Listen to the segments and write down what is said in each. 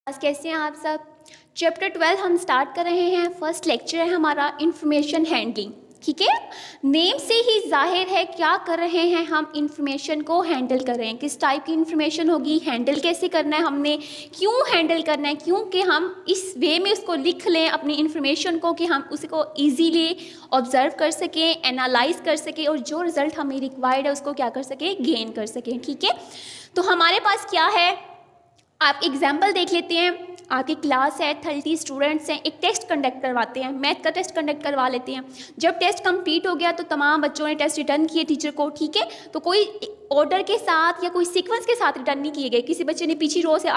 आज कैसे हैं आप सब। चैप्टर 12 हम स्टार्ट कर रहे हैं। फर्स्ट लेक्चर है हमारा इंफॉर्मेशन हैंडलिंग। ठीक है, नेम से ही जाहिर है क्या कर रहे हैं हम, इंफॉर्मेशन को हैंडल कर रहे हैं। किस टाइप की इंफॉर्मेशन होगी, हैंडल कैसे करना है हमने, क्यों हैंडल करना है, क्योंकि हम इस वे में उसको लिख लें अपनी इंफॉर्मेशन को कि हम उसको ईजीली ऑब्जर्व कर सकें, एनालाइज कर सकें और जो रिज़ल्ट हमें रिक्वायर्ड है उसको क्या कर सकें, गेन कर सकें। ठीक है, तो हमारे पास क्या है, आप एग्जाम्पल देख लेते हैं। आपकी क्लास है, 30 स्टूडेंट्स हैं, एक टेस्ट कंडक्ट करवाते हैं, मैथ का टेस्ट कंडक्ट करवा लेते हैं। जब टेस्ट कंप्लीट हो गया तो तमाम बच्चों ने टेस्ट रिटर्न किए टीचर को। ठीक है, तो कोई ऑर्डर के साथ या कोई सीक्वेंस के साथ रिटर्न नहीं किए गए। किसी बच्चे ने पिछली रो से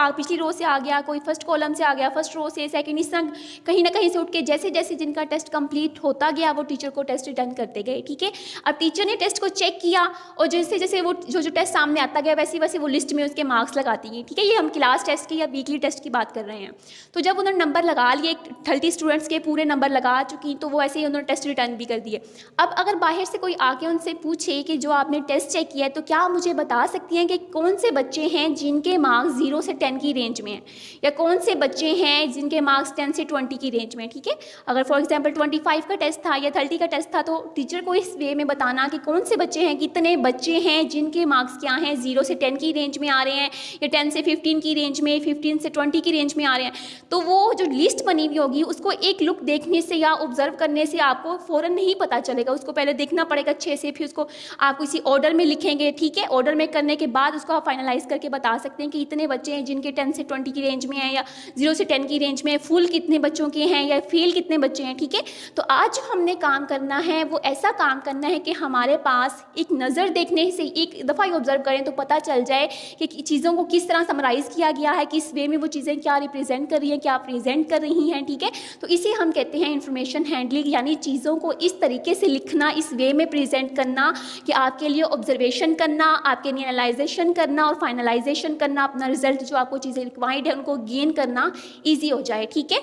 आ गया, कोई फर्स्ट कॉलम से आ गया, फर्स्ट रो से, सेकंड, इस तरह कहीं ना कहीं से उठ के जैसे जैसे जिनका टेस्ट कंप्लीट होता गया वो टीचर को टेस्ट रिटर्न करते गए। ठीक है, अब टीचर ने टेस्ट को चेक किया और जैसे जैसे वो जो टेस्ट सामने आता गया वैसे वैसे वो लिस्ट में उसके मार्क्स लगाती गई। ठीक है, ये हम क्लास टेस्ट की या वीकली टेस्ट की बात कर रहे हैं। तो जब उन्होंने नंबर लगा लिए, 30 स्टूडेंट्स के पूरे नंबर लगा चुकी, तो वो ऐसे ही उन्होंने टेस्ट रिटर्न भी कर दिए। अब अगर बाहर से कोई आके उनसे पूछे कि जो आपने टेस्ट चेक किया है तो क्या मुझे बता सकती हैं कि कौन से बच्चे हैं जिनके मार्क्स 0 से 10 की रेंज में हैं, या कौन से बच्चे हैं जिनके मार्क्स 10 से 20 की रेंज में। ठीक है, अगर फॉर एग्जांपल 25 का टेस्ट था या 30 का टेस्ट था तो टीचर को इस वे में बताना कि कौन से बच्चे हैं, कितने बच्चे हैं जिनके मार्क्स क्या हैं, 0 से 10 की रेंज में आ रहे हैं या 10 से 15 की रेंज में, 15 से 20 की रेंज में आ रहे हैं। तो वो जो लिस्ट बनी हुई होगी उसको एक लुक देखने से या ऑब्जर्व करने से आपको फ़ौरन नहीं पता चलेगा, उसको पहले देखना पड़ेगा अच्छे से, फिर उसको आप किसी ऑर्डर में लिखेंगे। ठीक है, ऑर्डर में करने के बाद उसको आप फाइनलाइज करके बता सकते हैं कि इतने बच्चे हैं जिनके 10 से 20 की रेंज में हैं या 0 से 10 की रेंज में, फुल कितने बच्चों के हैं या फेल कितने बच्चे हैं। ठीक है, तो आज जो हमने काम करना है वो ऐसा काम करना है कि हमारे पास एक नज़र देखने से एक दफ़ा ही ऑब्जर्व करें तो पता चल जाए कि चीज़ों को किस तरह समराइज़ किया गया है, किस वे में वो चीज़ें क्या रिप्रेजेंट कर रही हैं, क्या प्रेजेंट कर रही हैं। ठीक है, तो इसे हम कहते हैं इंफॉर्मेशन हैंडलिंग, यानी चीज़ों को इस तरीके से लिखना, इस वे में प्रेजेंट करना कि आपके लिए ऑब्जर्वेशन करना, आपके लिए एनालाइजेशन करना और फाइनलाइजेशन करना, अपना रिजल्ट जो आपको चीज़ें रिक्वायर्ड है उनको गेन करना ईजी हो जाए। ठीक है,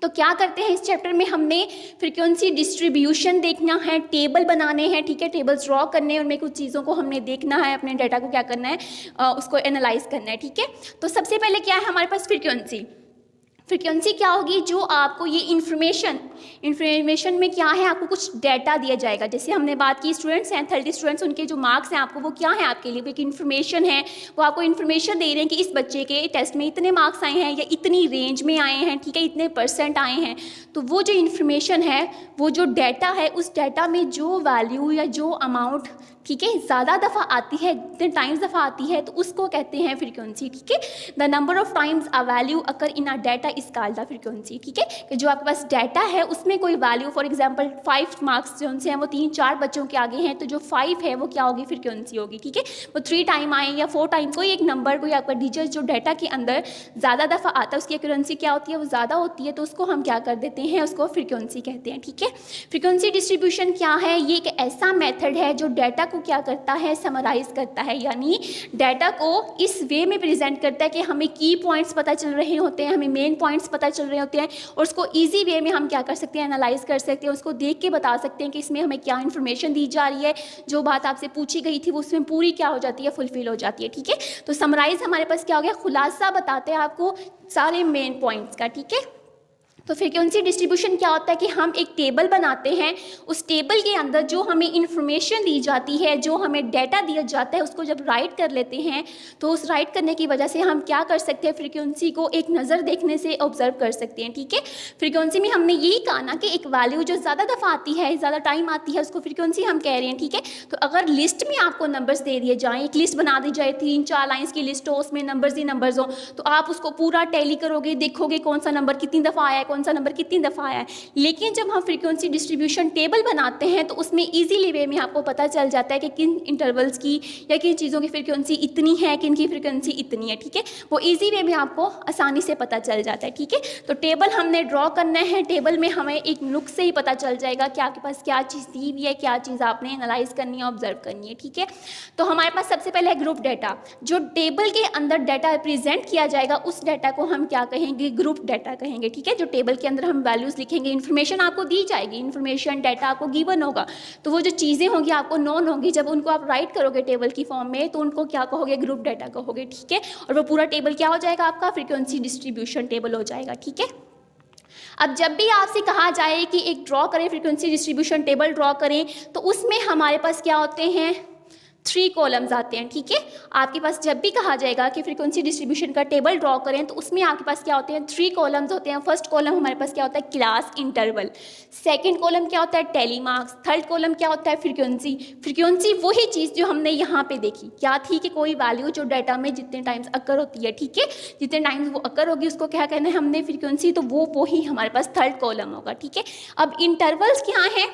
तो क्या करते हैं इस चैप्टर में, हमने फ्रीक्वेंसी डिस्ट्रीब्यूशन देखना है, टेबल बनाने हैं। ठीक है, टेबल्स ड्रॉ करने हैं, उनमें कुछ चीज़ों को हमने देखना है, अपने डाटा को क्या करना है, उसको एनालाइज करना है। ठीक है, तो सबसे पहले क्या है हमारे पास फ्रीक्वेंसी। फ्रीक्वेंसी क्या होगी, जो आपको ये इन्फॉर्मेशन में क्या है, आपको कुछ डाटा दिया जाएगा। जैसे हमने बात की स्टूडेंट्स हैं, 30 स्टूडेंट्स, उनके जो मार्क्स हैं आपको वो क्या है, आपके लिए वो एक इन्फॉर्मेशन है। वो आपको इन्फॉर्मेशन दे रहे हैं कि इस बच्चे के टेस्ट में इतने मार्क्स आए हैं या इतनी रेंज में आए हैं। ठीक है, इतने % आए हैं। तो वो जो इन्फॉर्मेशन है, वो जो डाटा है, उस डाटा में जो वैल्यू या जो अमाउंट, ठीक है, ज़्यादा दफ़ा आती है, जितने टाइम्स दफ़ा आती है, तो उसको कहते हैं फ्रीक्वेंसी। ठीक है, the number of times a value occur in a data is called the frequency. ठीक है, कि जो आपके पास डाटा है उसमें कोई वैल्यू, फॉर एग्जांपल 5 मार्क्स जो हैं वो 3-4 बच्चों के आगे हैं, तो जो 5 है वो क्या होगी, फ्रीक्वेंसी होगी। ठीक है, वो 3 टाइम आए या 4 टाइम, कोई एक नंबर, कोई आपका डिजिट जो डाटा के अंदर ज़्यादा दफ़ा आता है उसकी एक्यूरेंसी क्या होती है, वो ज़्यादा होती है, तो उसको हम क्या कर देते हैं, उसको फ्रीक्वेंसी कहते हैं। ठीक है, फ्रीक्वेंसी डिस्ट्रीब्यूशन क्या है, ये एक ऐसा मेथड है जो डाटा को क्या करता है, समराइज करता है, यानी डाटा को इस वे में प्रेजेंट करता है कि हमें की पॉइंट्स पता चल रहे होते हैं, हमें मेन पॉइंट्स पता चल रहे होते हैं, और उसको इजी वे में हम क्या कर सकते हैं, एनालाइज कर सकते हैं, उसको देख के बता सकते हैं कि इसमें हमें क्या इन्फॉर्मेशन दी जा रही है, जो बात आपसे पूछी गई थी वो उसमें पूरी क्या हो जाती है, फुलफिल हो जाती है। ठीक है, तो समराइज हमारे पास क्या हो गया, खुलासा बताते हैं आपको सारे मेन पॉइंट्स का। ठीक है, तो फ्रीक्वेंसी डिस्ट्रीब्यूशन क्या होता है कि हम एक टेबल बनाते हैं, उस टेबल के अंदर जो हमें इंफॉर्मेशन दी जाती है, जो हमें डाटा दिया जाता है, उसको जब राइट कर लेते हैं तो उस राइट करने की वजह से हम क्या कर सकते हैं, फ्रीक्वेंसी को एक नज़र देखने से ऑब्जर्व कर सकते हैं। ठीक है, फ्रीक्वेंसी में हमने यही कहा ना कि एक वैल्यू जो ज़्यादा दफ़ा आती है, ज़्यादा टाइम आती है, उसको फ्रीक्वेंसी हम कह रहे हैं। ठीक है, तो अगर लिस्ट में आपको नंबर्स दे दिए जाएँ, एक लिस्ट बना दी जाए, 3-4 लाइन्स की लिस्ट हो, उसमें नंबर्स ही नंबर्स हो, तो आप उसको पूरा टैली करोगे, देखोगे कौन सा नंबर कितनी दफ़ा आया है, कौन सा नंबर कितनी दफ़ा आया है। लेकिन जब हम फ्रीक्वेंसी डिस्ट्रीब्यूशन टेबल बनाते हैं तो उसमें इजीली वे में आपको पता चल जाता है कि किन इंटरवल्स की या किन चीज़ों की फ्रीक्वेंसी इतनी है, किन की फ्रीक्वेंसी इतनी है। ठीक है, वो इजी वे में आपको आसानी से पता चल जाता है। ठीक है, तो टेबल हमने ड्रॉ करना है, टेबल में हमें एक लुक से ही पता चल जाएगा कि आपके पास क्या चीज़ दी हुई है, क्या चीज़ आपने एनालाइज करनी है, ऑब्जर्व करनी है। ठीक है, तो हमारे पास सबसे पहले है ग्रुप डाटा। जो टेबल के अंदर डाटा प्रेजेंट किया जाएगा उस डाटा को हम क्या कहेंगे, ग्रुप डाटा कहेंगे। ठीक है, जो टेबल टेबल के अंदर हम वैल्यूज़ लिखेंगे, इन्फॉर्मेशन आपको दी जाएगी, इन्फॉर्मेशन डाटा आपको गिवन होगा, तो वो जो चीज़ें होंगी आपको नोन होंगी, जब उनको आप राइट करोगे टेबल की फॉर्म में तो उनको क्या कहोगे, ग्रुप डाटा कहोगे, ठीक है। और वो पूरा टेबल क्या हो जाएगा, आपका फ्रीक्वेंसी डिस्ट्रीब्यूशन टेबल हो जाएगा, ठीक है। अब जब भी आपसे कहा जाए कि एक ड्रॉ करें, फ्रीक्वेंसी डिस्ट्रीब्यूशन टेबल ड्रॉ करें, तो उसमें हमारे पास क्या होते हैं, 3 कॉलम्स आते हैं, ठीक है। आपके पास जब भी कहा जाएगा कि फ्रीक्वेंसी डिस्ट्रीब्यूशन का टेबल ड्रॉ करें, तो उसमें आपके पास क्या होते हैं, 3 कॉलम्स होते हैं। फर्स्ट कॉलम हमारे पास क्या होता है, क्लास इंटरवल, सेकंड कॉलम क्या होता है, टेली मार्क्स, थर्ड कॉलम क्या होता है, फ्रीक्वेंसी। फ्रीक्वेंसी वही चीज़ जो हमने यहाँ पे देखी, क्या थी कि कोई वैल्यू जो डाटा में जितने टाइम्स अकर होती है, ठीक है, जितने टाइम्स वो अकर होगी उसको क्या कहना है हमने, फ्रीक्वेंसी, तो वो ही हमारे पास थर्ड कॉलम होगा, ठीक है। अब इंटरवल्स क्या हैं,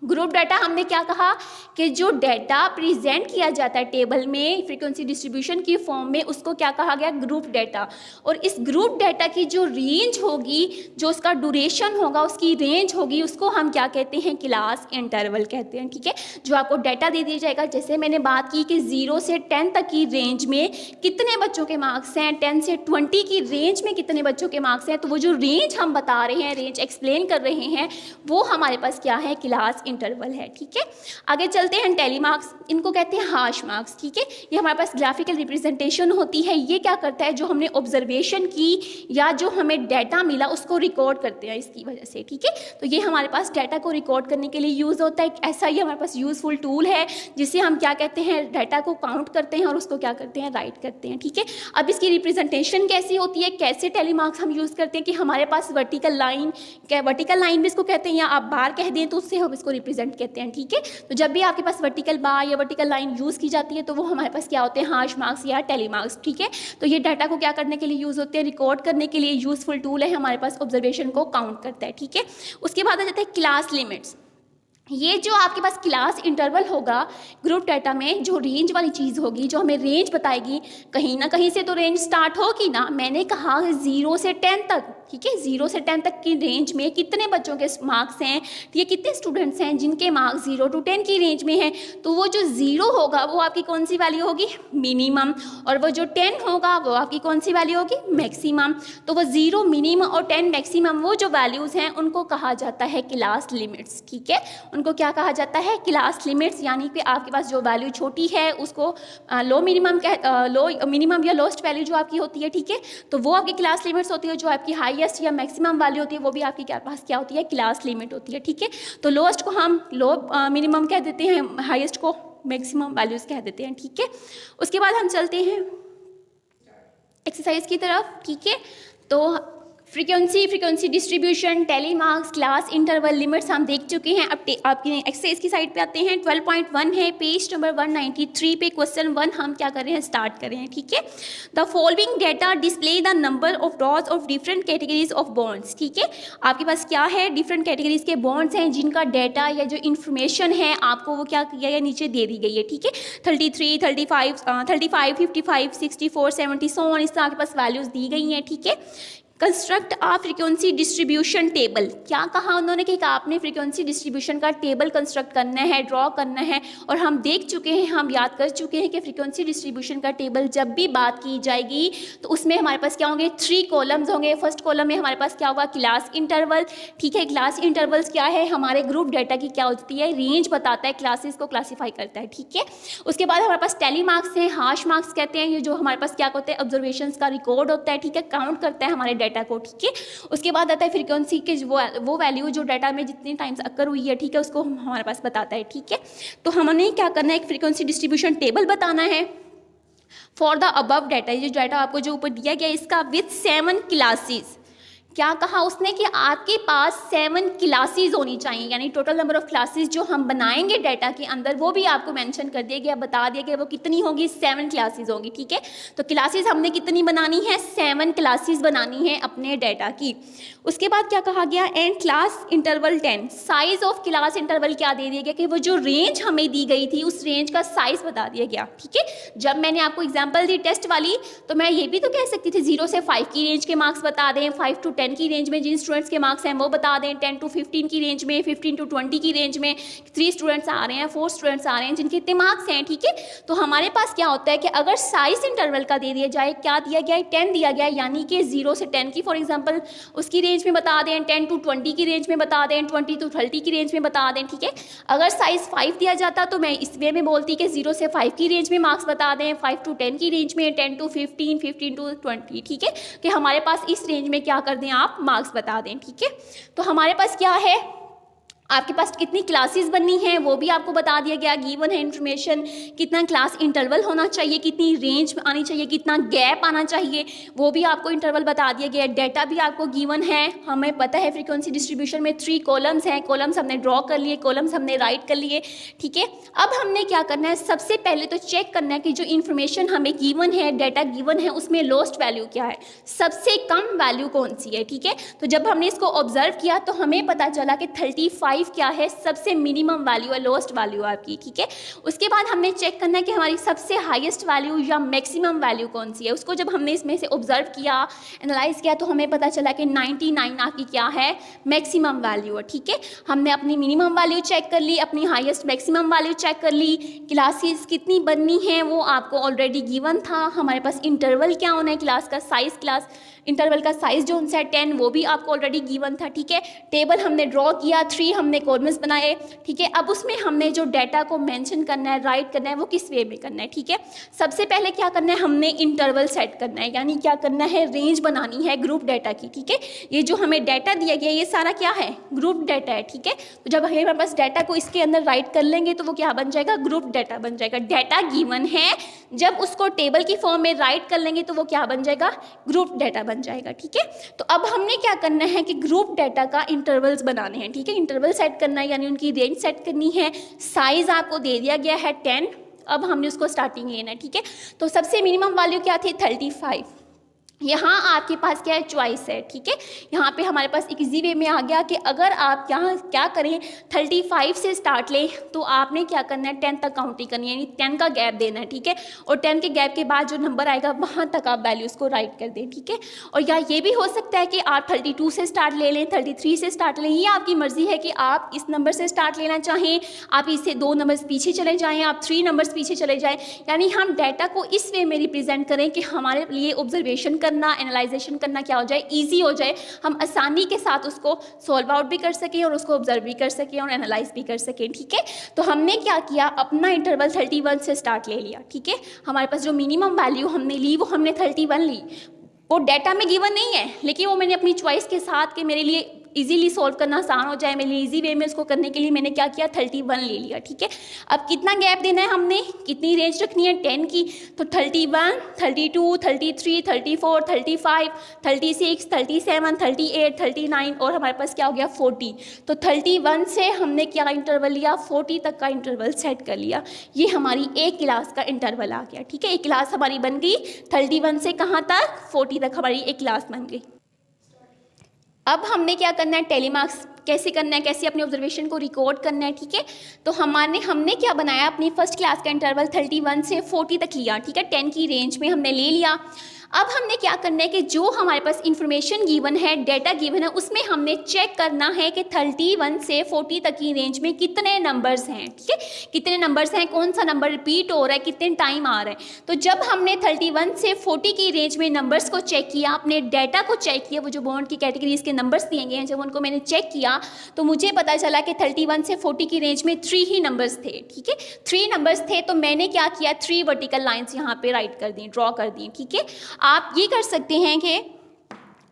ग्रुप डाटा हमने क्या कहा कि जो डाटा प्रेजेंट किया जाता है टेबल में फ्रीक्वेंसी डिस्ट्रीब्यूशन की फॉर्म में, उसको क्या कहा गया, ग्रुप डाटा। और इस ग्रुप डाटा की जो रेंज होगी, जो उसका ड्यूरेशन होगा, उसकी रेंज होगी, उसको हम क्या कहते हैं, क्लास इंटरवल कहते हैं, ठीक है। जो आपको डाटा दे दिया जाएगा, जैसे मैंने बात की कि 0 से 10 तक की रेंज में कितने बच्चों के मार्क्स हैं, 10 से 20 की रेंज में कितने बच्चों के मार्क्स हैं, तो वो जो रेंज हम बता रहे हैं, रेंज एक्सप्लेन कर रहे हैं, वो हमारे पास क्या है, क्लास इंटरवल है, ठीक है। आगे चलते हैं, टेली मार्क्स, इनको कहते हैं हाश मार्क्स, ठीक है। ये हमारे पास ग्राफिकल रिप्रेजेंटेशन होती है। ये क्या करता है, जो हमने ऑब्जर्वेशन की या जो हमें डाटा मिला उसको रिकॉर्ड करते हैं इसकी वजह से, ठीक है। तो ये हमारे पास डाटा को रिकॉर्ड करने के लिए यूज़ होता है। ऐसा ही हमारे पास यूज़फुल टूल है जिसे हम क्या कहते हैं, डाटा को काउंट करते हैं और उसको क्या करते हैं, राइट करते हैं, ठीक है। अब इसकी रिप्रेजेंटेशन कैसी होती है, कैसे टेली मार्क्स हम यूज़ करते हैं कि हमारे पास वर्टिकल लाइन, वर्टिकल लाइन भी इसको कहते हैं, या आप बार कह दें तो उससे हम इसको रिप्रेजेंट कहते हैं, ठीक है। तो जब भी आपके पास वर्टिकल बार या वर्टिकल लाइन यूज़ की जाती है तो वो हमारे पास क्या होते हैं, हाश मार्क्स या टेली मार्क्स, ठीक है। तो ये डाटा को क्या करने के लिए यूज़ होते हैं, रिकॉर्ड करने के लिए यूज़फुल टूल है, हमारे पास ऑब्जर्वेशन को काउंट करता है, ठीक है। उसके बाद आ जाता है क्लास लिमिट्स। ये जो आपके पास क्लास इंटरवल होगा ग्रुप डाटा में, जो रेंज वाली चीज़ होगी, जो हमें रेंज बताएगी, कहीं ना कहीं से तो रेंज स्टार्ट होगी ना। मैंने कहा 0 से 10 तक, ठीक है, 0 से 10 तक की रेंज में कितने बच्चों के मार्क्स हैं, ठीक है, कितने स्टूडेंट्स हैं जिनके मार्क्स 0 to 10 की रेंज में हैं, तो वो जो 0 होगा वो आपकी कौन सी वैल्यू होगी, मिनिमम, और वो जो 10 होगा वो आपकी कौन सी वैल्यू होगी, मैक्सिमम। तो वो 0 मिनिमम और 10 मैक्सिमम, वो जो वैल्यूज़ हैं उनको कहा जाता है क्लास लिमिट्स, ठीक है। उनको क्या कहा जाता है, क्लास लिमिट्स। यानी कि आपके पास जो वैल्यू छोटी है उसको लो मिनिमम या लोएस्ट वैल्यू जो आपकी होती है, ठीक है, तो वो आपकी क्लास लिमिट्स होती है। जो आपकी हाईएस्ट या मैक्सिमम वैल्यू होती है वो भी आपके पास क्या होती है, क्लास लिमिट होती है, ठीक है। तो लोएस्ट को हम मिनिमम कह देते हैं, हाईएस्ट को मैक्सिमम वैल्यूज कह देते हैं, ठीक है। उसके बाद हम चलते हैं एक्सरसाइज की तरफ, ठीक है। तो frequency distribution, tally marks, class interval, limits हम देख चुके हैं। अब आपकी एक्सरसाइज की साइड पे आते हैं। 12.1 है, पेज नंबर 193 पे क्वेश्चन 1 हम क्या कर रहे हैं, स्टार्ट कर रहे हैं, ठीक है। The following data display the number of drawers of different categories of bonds, ठीक है। आपके पास क्या है, डिफरेंट कैटेगरीज के बॉन्ड्स हैं जिनका डाटा या जो इन्फॉर्मेशन है आपको वो क्या किया है, नीचे दे दी गई है, ठीक है। 33, 35, 55, 64, 70 सो ऑन, इस तरह आपके पास वैल्यूज दी गई हैं, ठीक है। कंस्ट्रक्ट आ फ्रीक्वेंसी डिस्ट्रीब्यूशन टेबल, क्या कहा उन्होंने कि आपने फ्रीक्वेंसी डिस्ट्रीब्यूशन का टेबल कंस्ट्रक्ट करना है, ड्रॉ करना है। और हम देख चुके हैं, हम याद कर चुके हैं कि फ्रीक्वेंसी डिस्ट्रीब्यूशन का टेबल जब भी बात की जाएगी तो उसमें हमारे पास क्या होंगे, 3 कॉलम्स होंगे। फर्स्ट कॉलम में हमारे पास क्या होगा, क्लास इंटरवल, ठीक है। क्लास इंटरवल्स क्या है, हमारे ग्रुप डाटा की क्या होती है, रेंज बताता है, क्लासेस को क्लासीफाई करता है, ठीक है। उसके बाद हमारे पास टेली मार्क्स हैं, हाश मार्क्स कहते हैं, ये जो हमारे पास क्या होते हैं, ऑब्जर्वेशंस का रिकॉर्ड होता है, ठीक है, काउंट करता है हमारे डाटा को, ठीक है। उसके बाद आता है फ्रीक्वेंसी के वो वैल्यू जो डाटा में जितनी टाइम्स अकर हुई है, ठीक है, उसको हमारे पास बताता है, ठीक है। तो हमने क्या करना है, एक फ्रीक्वेंसी डिस्ट्रीब्यूशन टेबल बताना है फॉर द अबव डाटा। ये जो डाटा आपको जो ऊपर दिया गया इसका विथ 7 क्लासेस, क्या कहा उसने कि आपके पास 7 क्लासेस होनी चाहिए, यानी टोटल नंबर ऑफ क्लासेस जो हम बनाएंगे डाटा के अंदर वो भी आपको मेंशन कर दिया गया, बता दिया गया वो कितनी होगी, 7 क्लासेस होगी, ठीक है। तो क्लासेस हमने कितनी बनानी है, 7 क्लासेस बनानी है अपने डाटा की। उसके बाद क्या कहा गया, and class interval 10, size of class interval क्या दे दिया गया कि वो जो रेंज हमें दी गई थी उस रेंज का साइज बता दिया गया, ठीक है। जब मैंने आपको एग्जाम्पल दी टेस्ट वाली तो मैं ये भी तो कह सकती थी 0 से 5 की रेंज के मार्क्स बता दें, 5 to 10 की रेंज में जिन स्टूडेंट्स के मार्क्स हैं वो बता दें, 10 to 15 की रेंज में, 15 to 20 की रेंज में 3 स्टूडेंट्स आ रहे हैं, 4 स्टूडेंट्स आ रहे हैं जिनके इतने मार्क्स हैं, ठीक है। तो हमारे पास क्या होता है कि अगर साइज इंटरवल का दे दिया जाए, क्या दिया गया है, 10 दिया गया है, यानी कि 0 से 10 की फॉर एग्जांपल उसकी रेंज में बता दें, 10 to 20 की रेंज में बता दें, 20 to 30 की रेंज में बता दें, ठीक है। अगर साइज 5 दिया जाता तो मैं इस वे में बोलती कि 0 से 5 की रेंज में मार्क्स बता दें, 5 to 10 की रेंज में, 10 to 15, 15 to 20, ठीक है, कि हमारे पास इस रेंज में क्या कर दें आप मार्क्स बता दें, ठीक है। तो हमारे पास क्या है, आपके पास कितनी क्लासेस बननी है वो भी आपको बता दिया गया, गिवन है इन्फॉर्मेशन, कितना क्लास इंटरवल होना चाहिए, कितनी रेंज आनी चाहिए, कितना गैप आना चाहिए, वो भी आपको इंटरवल बता दिया गया है। डेटा भी आपको गिवन है, हमें पता है फ्रीक्वेंसी डिस्ट्रीब्यूशन में 3 कॉलम्स हैं, कॉलम्स हमने ड्रॉ कर लिए, कॉलम्स हमने राइट कर लिए, ठीक है। अब हमने क्या करना है, सबसे पहले तो चेक करना है कि जो इन्फॉर्मेशन हमें गिवन है, डाटा गिवन है, उसमें लोएस्ट वैल्यू क्या है, सबसे कम वैल्यू कौन सी है, ठीक है। तो जब हमने इसको ऑब्जर्व किया तो हमें पता चला कि 35 क्या है, सबसे मिनिमम वैल्यू है, लोएस्ट वैल्यू आपकी, ठीक है। उसके बाद हमने चेक करना है कि हमारी सबसे हाईएस्ट वैल्यू या मैक्सिमम वैल्यू कौन सी है। उसको जब हमने इसमें से ऑब्जर्व किया, एनालाइज किया, तो हमें पता चला कि 99 आपकी क्या है, मैक्सिमम वैल्यू है, ठीक है। हमने अपनी मिनिमम वैल्यू चेक कर ली, अपनी हाईएस्ट मैक्सिमम वैल्यू चेक कर ली, क्लासेस कितनी बननी है वो आपको ऑलरेडी गिवन था, हमारे पास इंटरवल क्या होना है, क्लास का साइज, क्लास इंटरवल का साइज जो उनसे 10 वो भी आपको ऑलरेडी गिवन था, ठीक है। टेबल हमने ड्रॉ किया, 3 हमने कॉलम्स बनाए, ठीक है। अब उसमें हमने जो डाटा को मेंशन करना है, राइट करना है, वो किस वे में करना है, ठीक है। सबसे पहले क्या करना है, हमने इंटरवल सेट करना है, यानी क्या करना है, रेंज बनानी है ग्रुप डाटा की, ठीक है। ये जो हमें डाटा दिया गया ये सारा क्या है, ग्रुप डाटा है, ठीक है। तो जब हमारे पास डाटा को इसके अंदर राइट कर लेंगे तो वो क्या बन जाएगा, ग्रुप डाटा बन जाएगा। डाटा गिवन है, जब उसको टेबल की फॉर्म में राइट कर लेंगे तो वो क्या बन जाएगा, ग्रुप डाटा बन जाएगा, ठीक है। तो अब हमने क्या करना है कि ग्रुप डाटा का इंटरवल्स बनाने हैं, ठीक है। इंटरवल सेट करना है यानी उनकी रेंज सेट करनी है, साइज आपको दे दिया गया है 10, अब हमने उसको स्टार्टिंग लेना है, ठीक है। तो सबसे मिनिमम वैल्यू क्या थी, 35। यहाँ आपके पास क्या है, चॉइस है, ठीक है। यहाँ पे हमारे पास एक इजी वे में आ गया कि अगर आप यहाँ क्या करें, 35 से स्टार्ट लें तो आपने क्या करना है, 10 तक काउंटिंग करनी है, यानी 10 का गैप देना है, ठीक है। और 10 के गैप के बाद जो नंबर आएगा वहाँ तक आप वैल्यूज़ को राइट कर दें, ठीक है। और या ये भी हो सकता है कि आप 32 से स्टार्ट ले लें, 33 से स्टार्ट लें, ये आपकी मर्जी है कि आप इस नंबर से स्टार्ट लेना चाहें, आप इससे 2 नंबर्स पीछे चले जाएँ, आप 3 नंबर्स पीछे चले जाएँ, यानी हम डाटा को इस वे में रिप्रेजेंट करें कि हमारे लिए ऑब्जर्वेशन करना, एनालाइजेशन करना क्या हो जाए, इजी हो जाए, हम आसानी के साथ उसको सॉल्व आउट भी कर सकें और उसको ऑब्जर्व भी कर सकें और एनालाइज भी कर सकें, ठीक है। तो हमने क्या किया, अपना इंटरवल 31 से स्टार्ट ले लिया, ठीक है। हमारे पास जो मिनिमम वैल्यू हमने ली वो हमने 31 ली, वो डाटा में गिवन नहीं है, लेकिन वो मैंने अपनी चॉइस के साथ कि मेरे लिए इजीली सॉल्व करना आसान हो जाए, मेरे लिए इजी वे में उसको करने के लिए मैंने क्या किया, 31 ले लिया, ठीक है। अब कितना गैप देना है, हमने कितनी रेंज रखनी है, 10 की, तो 31, 32, 33, 34, 35, 36, 37, 38, 39 और हमारे पास क्या हो गया, 40। तो 31 से हमने क्या इंटरवल लिया, 40 तक का इंटरवल सेट कर लिया। ये हमारी एक क्लास का इंटरवल आ गया, ठीक है। एक क्लास हमारी बन गई 31 से कहाँ तक, 40 तक हमारी एक क्लास बन गई। अब हमने क्या करना है, टेलीमार्क्स कैसे करना है, कैसे अपने ऑब्जर्वेशन को रिकॉर्ड करना है, ठीक है। तो हमने क्या बनाया, अपनी फर्स्ट क्लास का इंटरवल 31 से 40 तक लिया, ठीक है। 10 की रेंज में हमने ले लिया। अब हमने क्या करना है कि जो हमारे पास इंफॉर्मेशन गिवन है, डाटा गिवन है, उसमें हमने चेक करना है कि 31 से 40 तक की रेंज में कितने नंबर्स हैं, ठीक है। कितने नंबर्स हैं, कौन सा नंबर रिपीट हो रहा है, कितने टाइम आ रहा है। तो जब हमने 31 से 40 की रेंज में नंबर्स को चेक किया, अपने डाटा को चेक किया, वो जो बॉन्ड की कैटेगरीज के नंबर्स दिए गए हैं, जब उनको मैंने चेक किया तो मुझे पता चला कि 31 से 40 की रेंज में 3 ही नंबर्स थे, ठीक है। 3 नंबर्स थे, तो मैंने क्या किया, 3 वर्टिकल लाइन्स यहाँ पे राइट कर दी, ड्रॉ कर दी, ठीक है। आप ये कर सकते हैं कि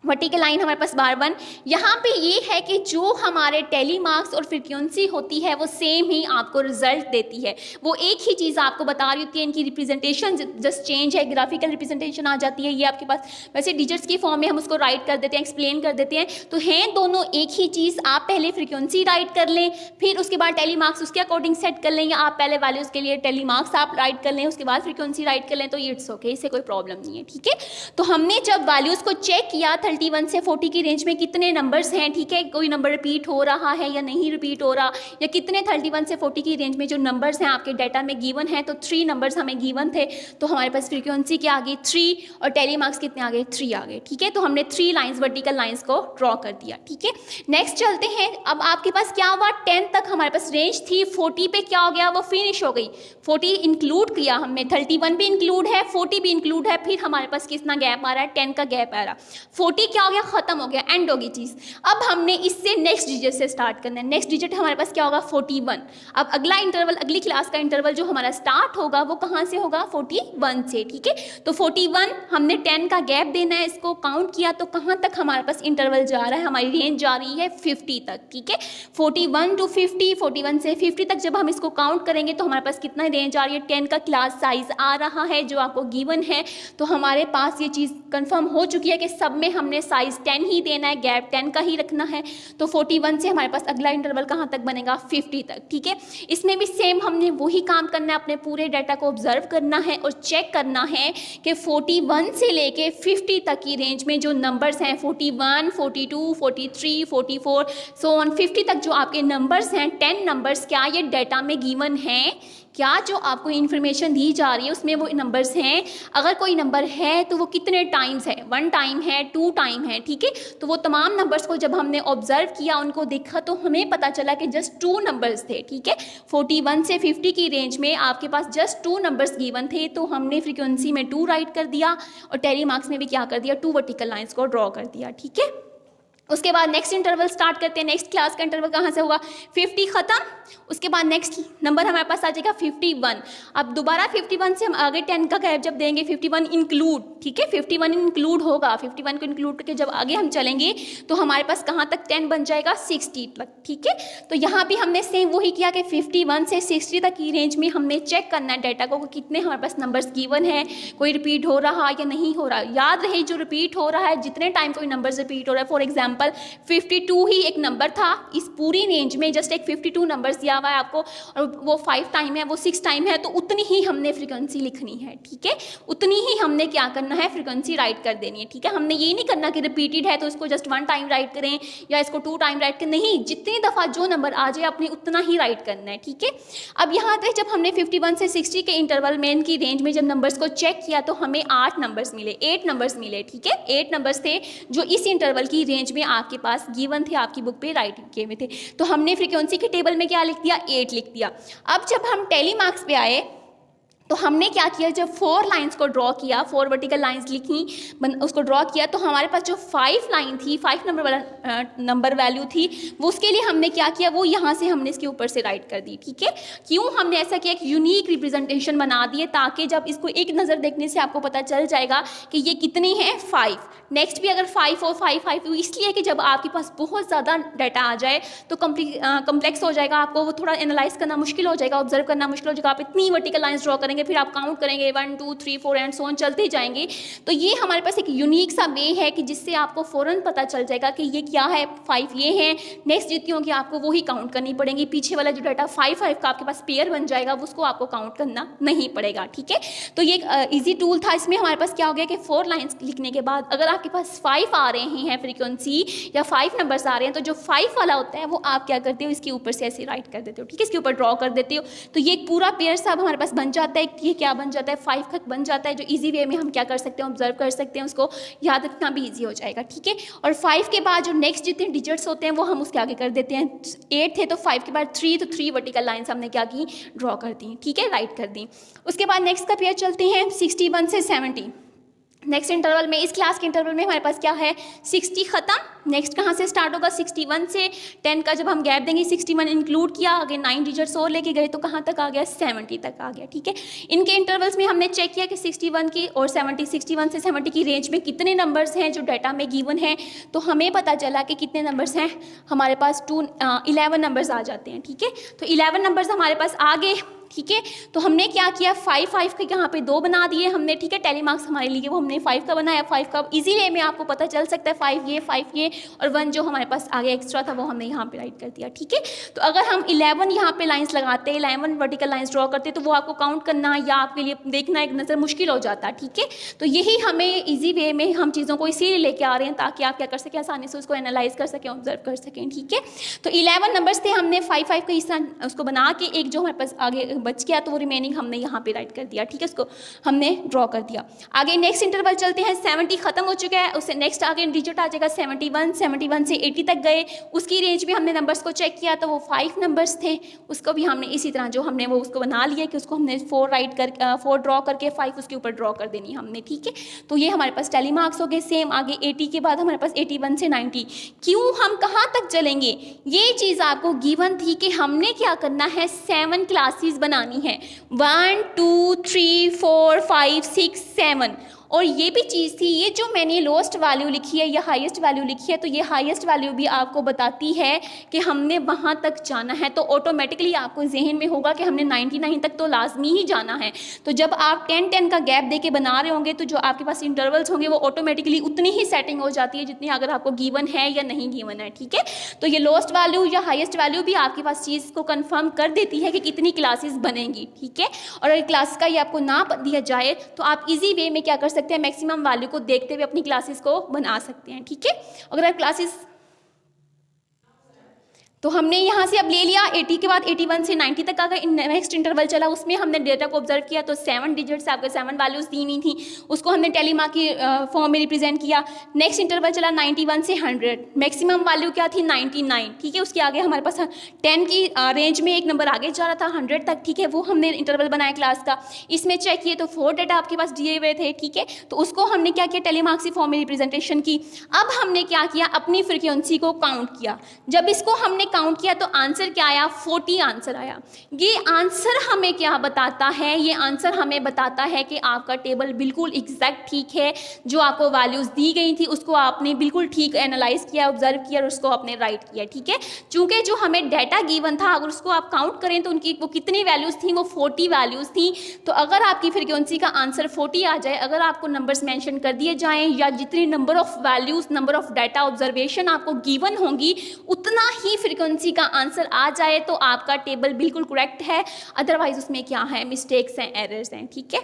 वर्टिकल लाइन हमारे पास बार 1, यहाँ पे ये है कि जो हमारे टेलीमार्क्स और फ्रीक्वेंसी होती है वो सेम ही आपको रिजल्ट देती है, वो एक ही चीज़ आपको बता रही होती है। इनकी रिप्रेजेंटेशन जस्ट चेंज है, ग्राफिकल रिप्रेजेंटेशन आ जाती है। ये आपके पास वैसे डिजिट्स की फॉर्म में हम उसको राइट कर देते हैं, एक्सप्लेन कर देते हैं, तो हैं दोनों एक ही चीज़। आप पहले फ्रीक्वेंसी राइट कर लें, फिर उसके बाद टेलीमार्क्स उसके अकॉर्डिंग सेट कर लें, या आप पहले वैल्यूज़ के लिए टेलीमार्क्स आप राइट कर लें, उसके बाद फ्रीक्वेंसी राइट कर लें, तो इट्स ओके, इससे कोई प्रॉब्लम नहीं है, ठीक है। तो हमने जब वैल्यूज़ को चेक किया 31 से 40 की रेंज में कितने नंबर्स हैं, ठीक है, कोई नंबर रिपीट हो रहा है या नहीं रिपीट हो रहा, या कितने 31 से 40 की रेंज में जो नंबर्स हैं आपके डाटा में गिवन है। तो 3 नंबर्स हमें गिवन थे, तो हमारे पास फ्रीक्वेंसी क्या आ गई 3, और टेली मार्क्स कितने आ गए 3 आ गए, ठीक है। तो हमने 3 लाइन्स वर्टिकल लाइन्स को ड्रॉ कर दिया, ठीक है। नेक्स्ट चलते हैं, अब आपके पास क्या हुआ, 10 तक हमारे पास रेंज थी, 40 पे क्या हो गया, वो फिनिश हो गई। 40 इंक्लूड किया हमने, 31 भी इंक्लूड है, 40 भी इंक्लूड है, फिर हमारे पास कितना गैप आ रहा है, 10 का गैप आ रहा। 40 क्या हो गया, खत्म हो गया, एंड होगी चीज़। अब हमने इससे नेक्स्ट डिजिट से स्टार्ट करना है। नेक्स्ट डिजिट हमारे पास क्या होगा 41। अब अगला इंटरवल, अगली क्लास का इंटरवल जो हमारा स्टार्ट होगा वो कहाँ से होगा 41 से, ठीक है। तो 41 हमने 10 का गैप देना है, इसको काउंट किया तो कहाँ तक हमारे पास इंटरवल जा रहा है, हमारी रेंज जा रही है 50 तक, ठीक है। 41 to 50, 41 से 50 तक जब हम इसको काउंट करेंगे तो हमारे पास कितना रेंज आ रही है, 10 का क्लास साइज आ रहा है जो आपको गिवन है। तो हमारे पास ये चीज़ कंफर्म हो चुकी है कि सब में हमने साइज 10 ही देना है, गैप 10 का ही रखना है। तो 41 से हमारे पास अगला इंटरवल कहाँ तक बनेगा 50 तक, ठीक है। इसमें भी सेम हमने वही काम करना है, अपने पूरे डाटा को ऑब्जर्व करना है और चेक करना है कि 41 से लेके 50 तक की रेंज में जो नंबर्स हैं 41, 42, 43, 44 सो ऑन 50 तक जो आपके नंबर्स हैं 10 नंबर्स क्या ये डाटा में गिवन हैं, क्या जो आपको इन्फॉर्मेशन दी जा रही है उसमें वो नंबर्स हैं। अगर कोई नंबर है तो वो कितने टाइम्स है, 1 टाइम है, 2 टाइम है, ठीक है। तो वो तमाम नंबर्स को जब हमने ऑब्जर्व किया, उनको देखा तो हमें पता चला कि जस्ट 2 नंबर्स थे, ठीक है। 41 से 50 की रेंज में आपके पास जस्ट 2 नंबर्स गिवन थे, तो हमने फ्रीक्वेंसी में 2 राइट कर दिया और टेली मार्क्स में भी क्या कर दिया 2 वर्टिकल लाइंस को ड्रॉ कर दिया, ठीक है। उसके बाद नेक्स्ट इंटरवल स्टार्ट करते हैं। नेक्स्ट क्लास का इंटरवल कहाँ से होगा 50 खत्म, उसके बाद नेक्स्ट नंबर हमारे पास आ जाएगा 51। अब दोबारा 51 से हम आगे 10 का गैप जब देंगे 51 इंक्लूड, ठीक है, 51 इंक्लूड होगा, 51 को इंक्लूड करके जब आगे हम चलेंगे तो हमारे पास कहाँ तक 10 बन जाएगा 60 तक, ठीक है। तो यहाँ भी हमने सेम वही किया कि 51 से 60 तक की रेंज में हमने चेक करना है डाटा को कितने हमारे पास नंबर्स गिवन है, कोई रिपीट हो रहा या नहीं हो रहा। याद रहे जो रिपीट हो रहा है, जितने टाइम कोई नंबर रिपीट हो रहा है, फॉर एग्जाम्पल 52 ही एक नंबर था, इस पूरी रेंज में जस्ट एक 52 नंबर्स दिया हुआ है आपको और वो 5 टाइम है, वो 6 टाइम है, तो उतनी ही हमने फ्रीक्वेंसी लिखनी है, ठीक है। उतनी ही हमने क्या करना है फ्रीक्वेंसी राइट कर देनी है, ठीक है। हमने ये नहीं करना कि रिपीटेड है तो इसको जस्ट 1 टाइम राइट करें या इसको 2 टाइम राइट करें, नहीं, जितनी दफ़ा जो नंबर आ जाए आपने उतना ही राइट करना है, ठीक है। अब यहाँ तक जब हमने 51 से 60 के इंटरवल में की रेंज में जब नंबर्स को चेक किया तो हमें 8 नंबर्स मिले, 8 नंबर्स मिले, ठीक है। 8 नंबर्स थे जो इस इंटरवल की रेंज में आपके पास गिवन थे, आपकी बुक पे राइट किए हुए थे। तो हमने फ्रीक्वेंसी के टेबल में क्या लिख दिया 8 लिख दिया। अब जब हम टेली मार्क्स पे आए तो हमने क्या किया, जब 4 लाइंस को ड्रॉ किया, 4 वर्टिकल लाइंस लिखी, उसको ड्रॉ किया, तो हमारे पास जो 5 लाइन थी, 5 नंबर वाला नंबर वैल्यू थी, वो उसके लिए हमने क्या किया, वो यहाँ से हमने इसके ऊपर से राइट कर दी, ठीक है। क्यों हमने ऐसा किया, एक यूनिक रिप्रेजेंटेशन बना दिए ताकि जब इसको एक नज़र देखने से आपको पता चल जाएगा कि ये कितनी है 5। नेक्स्ट भी अगर 5 और 5 5, तो इसलिए कि जब आपके पास बहुत ज़्यादा डाटा आ जाए तो कम्प्लेक्स हो जाएगा, आपको वो थोड़ा एनालाइज करना मुश्किल हो जाएगा, ऑब्जर्व करना मुश्किल हो जाएगा। आप इतनी वर्टिकल लाइंस ड्रॉ करेंगे, फिर आप काउंट करेंगे 1 2 3 4 एंड सो ऑन चलते जाएंगे। तो ये हमारे पास एक यूनिक सा वे है कि जिससे आपको फ़ौरन पता चल जाएगा कि ये क्या है, 5 ये है। नेक्स्ट जितनी होगी आपको वही काउंट करनी पड़ेगी, पीछे वाला जो डाटा 5 5 का आपके पास पेयर बन जाएगा उसको आपको काउंट करना नहीं पड़ेगा, ठीक है। तो ये एक ईजी टूल था। इसमें हमारे पास क्या हो गया कि 4 लाइन्स लिखने के बाद अगर आपके पास 5 आ रहे हैं फ्रीक्वेंसी या 5 नंबर्स आ रहे हैं, तो जो 5 वाला होता है वो आप क्या करते हो, इसके ऊपर से ऐसे राइट कर देते हो, ठीक है, इसके ऊपर ड्रॉ कर देते हो। तो ये पूरा पेयर सब हमारे पास बन जाता है। ये क्या बन जाता है 5 तक बन जाता है, जो इजी वे में हम क्या कर सकते हैं ऑब्जर्व कर सकते हैं, उसको याद रखना भी इजी हो जाएगा, ठीक है। और 5 के बाद जो नेक्स्ट जितने डिजिट्स होते हैं वो हम उसके आगे कर देते हैं। 8 थे तो 5 के बाद 3, तो 3 वर्टिकल लाइन्स हमने क्या की ड्रॉ कर दी, ठीक है, राइट कर दी। उसके बाद नेक्स्ट का पेयर चलते हैं 61 से 70। नेक्स्ट इंटरवल में, इस क्लास के इंटरवल में हमारे पास क्या है 60 खत्म। नेक्स्ट कहाँ से स्टार्ट होगा 61 से 10 का जब हम गैप देंगे 61 इंक्लूड किया, आगे 9 डिजिट्स और लेके गए तो कहाँ तक आ गया 70 तक आ गया, ठीक है। इनके इंटरवल्स में हमने चेक किया कि 61 की और 70, 61 से 70 की रेंज में कितने नंबर्स हैं जो डाटा में गिवन है। तो हमें पता चला कि कितने नंबर्स हैं हमारे पास 11 नंबर्स आ जाते हैं, ठीक है। तो 11 नंबर्स हमारे पास आ गए। ठीक है। तो हमने क्या किया, 5 के यहाँ पे 2 बना दिए हमने, ठीक है। टेली मार्क्स हमारे लिए वो हमने 5 का बनाया, 5 का इजी वे में आपको पता चल सकता है, 5 ये और 1 जो हमारे पास आगे एक्स्ट्रा था वो हमने यहाँ पे राइट कर दिया, ठीक है। तो अगर हम 11 यहाँ पे लाइंस लगाते, 11 वर्टिकल लाइंस ड्रॉ करते तो वो आपको काउंट करना या आपके लिए देखना एक नज़र मुश्किल हो जाता, ठीक है। तो यही हमें ईजी वे में हम चीज़ों को इसीलिए लेके आ रहे हैं ताकि आप क्या कर सकें, आसानी से उसको एनालाइज कर सकें, ऑब्जर्व कर सकें, ठीक है। तो 11 नंबर्स थे, हमने 5 के इस तरह उसको बना के एक जो हमारे पास आगे बच गया तो वो रिमेनिंग हमने यहाँ पे राइट कर दिया, ठीक है। उसको हमने ड्रॉ कर दिया। आगे नेक्स्ट इंटरवल चलते हैं, 70 खत्म हो चुका है, उससे नेक्स्ट आगे डिजिट आ जाएगा 71 से 80 तक गए। उसकी रेंज में हमने नंबर्स को चेक किया तो वो 5 नंबर्स थे, उसको भी हमने इसी तरह जो हमने वो उसको बना लिया कि उसको हमने 4 ड्रॉ करके 5 उसके ऊपर ड्रॉ कर देनी हमने, ठीक है। तो ये हमारे पास टेली मार्क्स हो गए। सेम आगे 80 के बाद हमारे पास 81 से 90, क्यों हम कहाँ तक चलेंगे, ये चीज़ आपको गिवन थी कि हमने क्या करना है, 7 क्लासेस बनानी है, 1 2 3 4 5 6 7। और ये भी चीज़ थी, ये जो मैंने लोएस्ट वैल्यू लिखी है या हाईएस्ट वैल्यू लिखी है, तो ये हाईएस्ट वैल्यू भी आपको बताती है कि हमने वहाँ तक जाना है। तो ऑटोमेटिकली आपको जहन में होगा कि हमने 99 तक तो लाजमी ही जाना है। तो जब आप 10 का गैप दे के बना रहे होंगे तो जो आपके पास इंटरवल्स होंगे वो ऑटोमेटिकली उतनी ही सेटिंग हो जाती है जितनी अगर आपको गिवन है या नहीं गिवन है, ठीक है। तो ये लोएस्ट वैल्यू या हाईएस्ट वैल्यू भी आपके पास चीज़ को कन्फर्म कर देती है कि कितनी क्लासेस बनेंगी, ठीक है। और अगर क्लास का ये आपको ना दिया जाए तो आप ईजी वे में क्या कर सकते हैं, मैक्सिमम वैल्यू को देखते हुए अपनी क्लासेस को बना सकते हैं, ठीक है। अगर क्लासेस तो हमने यहाँ से अब ले लिया 80 के बाद 81 से 90 तक अगर नेक्स्ट इंटरवल चला उसमें हमने डेटा को ऑब्जर्व किया तो 7 डिजिट्स आपके 7 वैल्यूज दी हुई थी, उसको हमने टेलीमार्क की फॉर्म में रिप्रेजेंट किया। नेक्स्ट इंटरवल चला 91 से 100, मैक्सिमम वैल्यू क्या थी 99, ठीक है। उसके आगे हमारे पास 10 की रेंज में एक नंबर आगे जा रहा था 100 तक, ठीक है। वो हमने इंटरवल बनाया क्लास का, इसमें चेक किए तो 4 डेटा आपके पास दिए हुए थे, ठीक है। तो उसको हमने क्या किया, टेलीमार्क की फॉर्म में रिप्रेजेंटेशन की। अब हमने क्या किया, अपनी फ्रीक्वेंसी को काउंट किया। जब इसको हमने काउंट किया तो आंसर क्या आया, 40 आंसर आया। ये आंसर हमें क्या बताता है, ये आंसर हमें बताता है कि आपका टेबल बिल्कुल एग्जैक्ट ठीक है, जो आपको वैल्यूज दी गई थी उसको आपने बिल्कुल ठीक एनालाइज किया, ऑब्जर्व किया और उसको आपने राइट किया, ठीक है। चूंकि जो हमें डाटा गिवन था अगर उसको आप काउंट करें तो उनकी वो कितनी वैल्यूज थी, वो 40 वैल्यूज थी। तो अगर आपकी फ्रीक्वेंसी का आंसर 40 आ जाए, अगर आपको नंबर्स मेंशन कर दिए जाएं या जितनी number of values, number of data observation आपको गिवन होंगी उतना ही फ्रीक्वेंसी का आंसर आ जाए तो आपका टेबल बिल्कुल करेक्ट है। अदरवाइज उसमें क्या है, मिस्टेक्स हैं, एरर्स हैं, ठीक है।